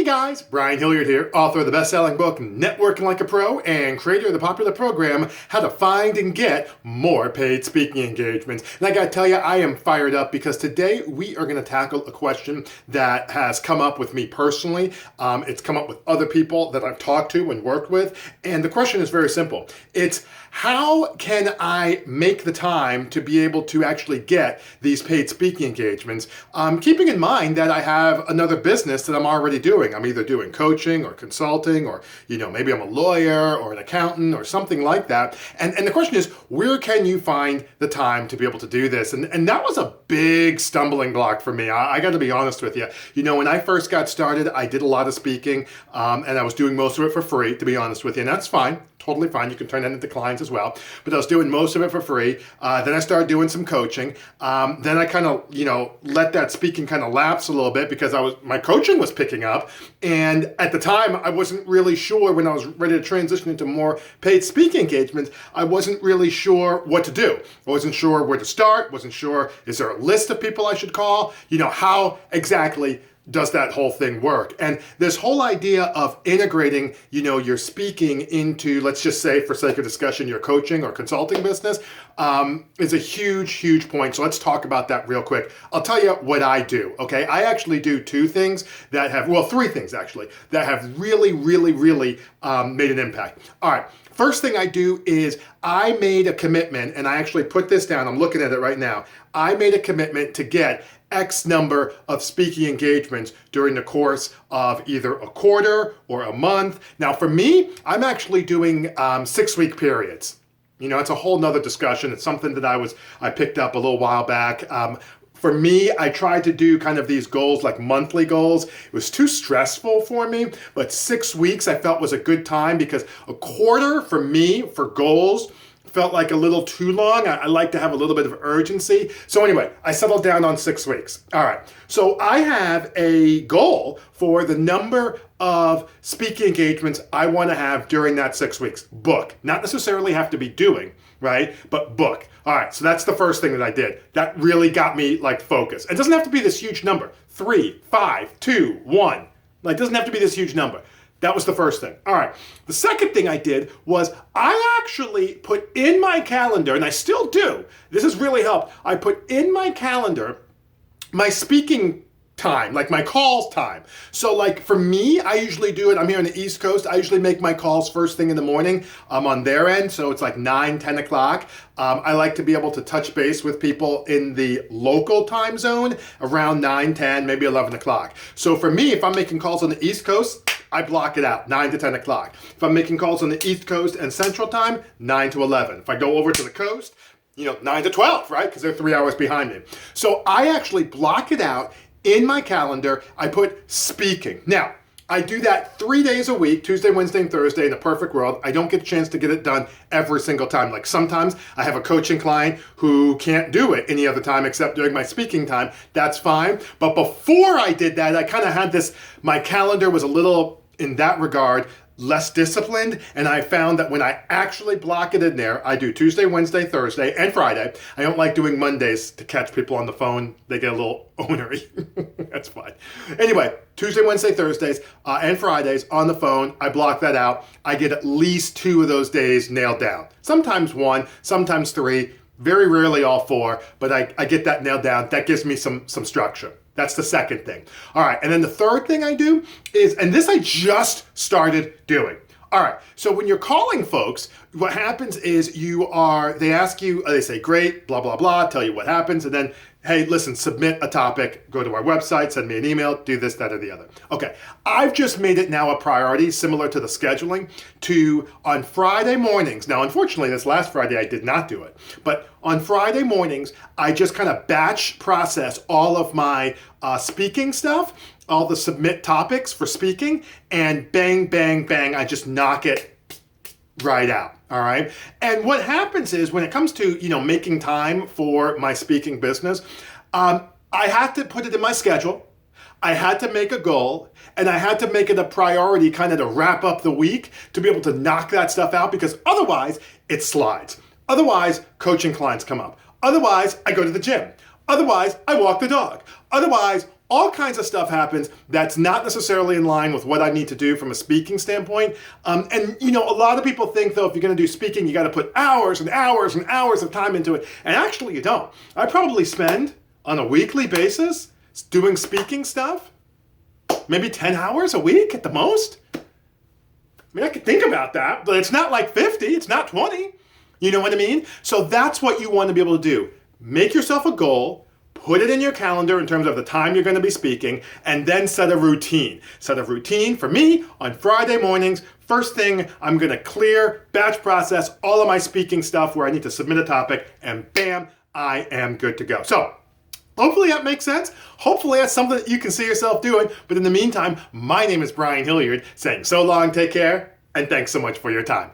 guys, Brian Hilliard here, author of the best-selling book Networking Like a Pro and creator of the popular program How to Find and Get More Paid Speaking Engagements. And I gotta tell you, I am fired up because today we are gonna tackle a question that has come up with me personally. It's come up with other people that I've talked to and worked with. And the question is very simple. It's how can I make the time to be able to actually get these paid speaking engagements? Keeping in mind that I have another business that I'm already doing. I'm either doing coaching or consulting or, maybe I'm a lawyer or an accountant or something like that. And the question is, where can you find the time to be able to do this? And that was a big stumbling block for me. I got to be honest with you. When I first got started, I did a lot of speaking and I was doing most of it for free, to be honest with you. And that's fine. Totally fine. You can turn that into clients as well. But I was doing most of it for free. Then I started doing some coaching. Then I kind of, let that speaking kind of lapse a little bit because my coaching was picking up. And at the time, I wasn't really sure when I was ready to transition into more paid speaking engagements, I wasn't really sure what to do. I wasn't sure where to start. Wasn't sure, is there a list of people I should call? How exactly does that whole thing work? And this whole idea of integrating, your speaking into, let's just say for sake of discussion, your coaching or consulting business is a huge, huge point. So let's talk about that real quick. I'll tell you what I do, okay? I actually do three things actually, that have really, really, really made an impact. All right. First thing I do is I made a commitment, and I actually put this down. I'm looking at it right now. I made a commitment to get X number of speaking engagements during the course of either a quarter or a month. Now for me, I'm actually doing 6-week periods. It's a whole nother discussion. It's something that I picked up a little while back. For me, I tried to do kind of these goals, like monthly goals. It was too stressful for me, but 6 weeks I felt was a good time because a quarter for me, for goals, felt like a little too long. I like to have a little bit of urgency. So anyway, I settled down on 6 weeks. All right. So I have a goal for the number of speaking engagements I want to have during that 6 weeks. Book. Not necessarily have to be doing, right? But book. All right. So that's the first thing that I did. That really got me focused. It doesn't have to be this huge number. 3, 5, 2, 1. It doesn't have to be this huge number. That was the first thing. All right. The second thing I did was I actually put in my calendar, and I still do, this has really helped, I put in my calendar my speaking time, my calls time. So for me, I usually do it, I'm here on the East Coast, I usually make my calls first thing in the morning on their end, so it's 9, 10 o'clock. I like to be able to touch base with people in the local time zone around 9, 10, maybe 11 o'clock. So for me, if I'm making calls on the East Coast, I block it out, 9 to 10 o'clock. If I'm making calls on the East Coast and Central Time, 9 to 11. If I go over to the coast, 9 to 12, right? Because they're 3 hours behind me. So I actually block it out in my calendar. I put speaking. Now, I do that 3 days a week, Tuesday, Wednesday, and Thursday in a perfect world. I don't get a chance to get it done every single time. Sometimes I have a coaching client who can't do it any other time except during my speaking time. That's fine. But before I did that, I kind of had my calendar was a little, in that regard, less disciplined, and I found that when I actually block it in there, I do Tuesday, Wednesday, Thursday, and Friday. I don't like doing Mondays to catch people on the phone. They get a little onery. That's fine. Anyway, Tuesday, Wednesday, Thursdays, and Fridays on the phone, I block that out. I get at least 2 of those days nailed down. Sometimes 1, sometimes 3, very rarely all 4, but I get that nailed down. That gives me some structure. That's the second thing. All right, and then the third thing I do is, and this I just started doing. All right, so when you're calling folks, what happens is they ask you, they say, great, blah, blah, blah, tell you what happens, and then, hey, listen, submit a topic, go to our website, send me an email, do this, that, or the other. Okay, I've just made it now a priority, similar to the scheduling, on Friday mornings. Now, unfortunately, this last Friday, I did not do it. But on Friday mornings, I just kind of batch process all of my speaking stuff, all the submit topics for speaking, and bang, bang, bang, I just knock it right out. All right. And what happens is when it comes to, making time for my speaking business, I had to put it in my schedule. I had to make a goal, and I had to make it a priority kind of to wrap up the week to be able to knock that stuff out, because otherwise it slides. Otherwise, coaching clients come up. Otherwise, I go to the gym. Otherwise, I walk the dog. Otherwise, all kinds of stuff happens that's not necessarily in line with what I need to do from a speaking standpoint. And a lot of people think, though, if you're going to do speaking, you got to put hours and hours and hours of time into it. And actually, you don't. I probably spend, on a weekly basis, doing speaking stuff, maybe 10 hours a week at the most. I mean, I could think about that, but it's not like 50, it's not 20. You know what I mean? So that's what you want to be able to do. Make yourself a goal. Put it in your calendar in terms of the time you're going to be speaking, and then set a routine. Set a routine for me on Friday mornings. First thing, I'm going to clear, batch process all of my speaking stuff where I need to submit a topic, and bam, I am good to go. So, hopefully that makes sense. Hopefully that's something that you can see yourself doing. But in the meantime, my name is Brian Hilliard, saying so long, take care, and thanks so much for your time.